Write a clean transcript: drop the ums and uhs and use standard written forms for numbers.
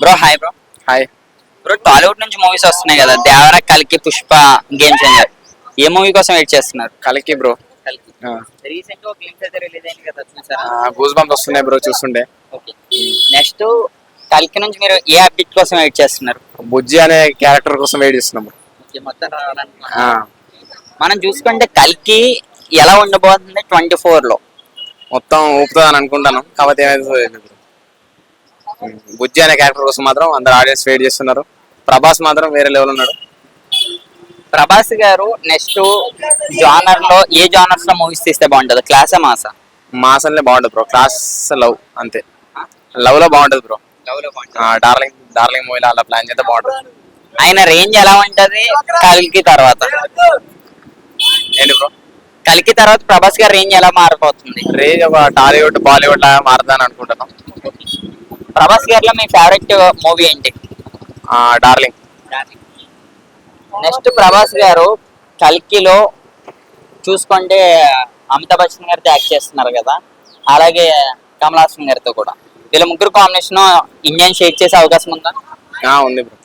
Bro hi bro. Hi. Bro Tollywood నుంచి movies వస్తున్నాయి కదా, దేవర, కల్కి, పుష్ప, గేమ్ చేంజర్. ఏ మూవీ కోసం వెయిట్ చేస్తున్నారు? కలికి బ్రో. రీసెంట్ గా గ్లిమ్స్ అయితే రిలీజ్ అయింది కదా, చూసారా? గూస్ బంప్స్ వస్తున్నాయి బ్రో చూస్తుండే. ఓకే. నెక్స్ట్ కల్కి నుంచి మీరు ఏ అప్డేట్ కోసం వెయిట్ చేస్తున్నారు? బుజ్జి అనే క్యారెక్టర్ కోసం వెయిట్ చేస్తున్నాం bro. ఓకే, మొత్తం రావాలనుకుంటున్నారు. ఆ, మనం చూసుకుంటే కల్కి ఎలా ఉండబోతుంది 24 లో? మొత్తం ఊపుతుంది అని అనుకుంటాను, కాకపోతే ఏమైతే తెలియదు bro. బుజ్జి అనే క్యారెక్టర్ కోసం మాత్రం అందరు ఆడియన్స్ వెయిట్ చేస్తున్నారు. ప్రభాస్ మాత్రం వేరే లెవెల్ ఉన్నాడు. ప్రభాస్ గారు నెక్స్ట్ జానర్ లో ఏ జానర్స్ లో మూవీస్ తీస్తే బాగుంటది? క్లాసా మాసా? మాసంలో బాగుంటుంది బ్రో. క్లాస్ లవ్ అంతే. లవ్ లో బాగుంటుంది బ్రో. డార్లింగ్ డార్లింగ్ మూవీలో అలా ప్లాన్ చేస్తే బాగుంటుంది. ఆయన రేంజ్ ఎలా ఉంటది కల్కి తర్వాత? ఏంటి బ్రో? కల్కి తర్వాత ప్రభాస్ గారి రేంజ్ ఎలా మారిపోతుంది? రేంజ్ ఒక టాలీవుడ్ బాలీవుడ్ లాగా మారుతాను అనుకుంటున్నాం. ప్రభాస్ గారిలో మీ ఫేవరెట్ మూవీ ఏంటి? డార్లింగ్. నెక్స్ట్ ప్రభాస్ గారు కల్కిలో చూసుకుంటే అమితాబ్ బచ్చన్ గారితో యాక్ట్ చేస్తున్నారు కదా, అలాగే కమల్ హాసన్ గారితో కూడా. వీళ్ళ ముగ్గురు కాంబినేషన్ ఇండియన్ షేక్ చేసే అవకాశం ఉందా? ఉంది బ్రో.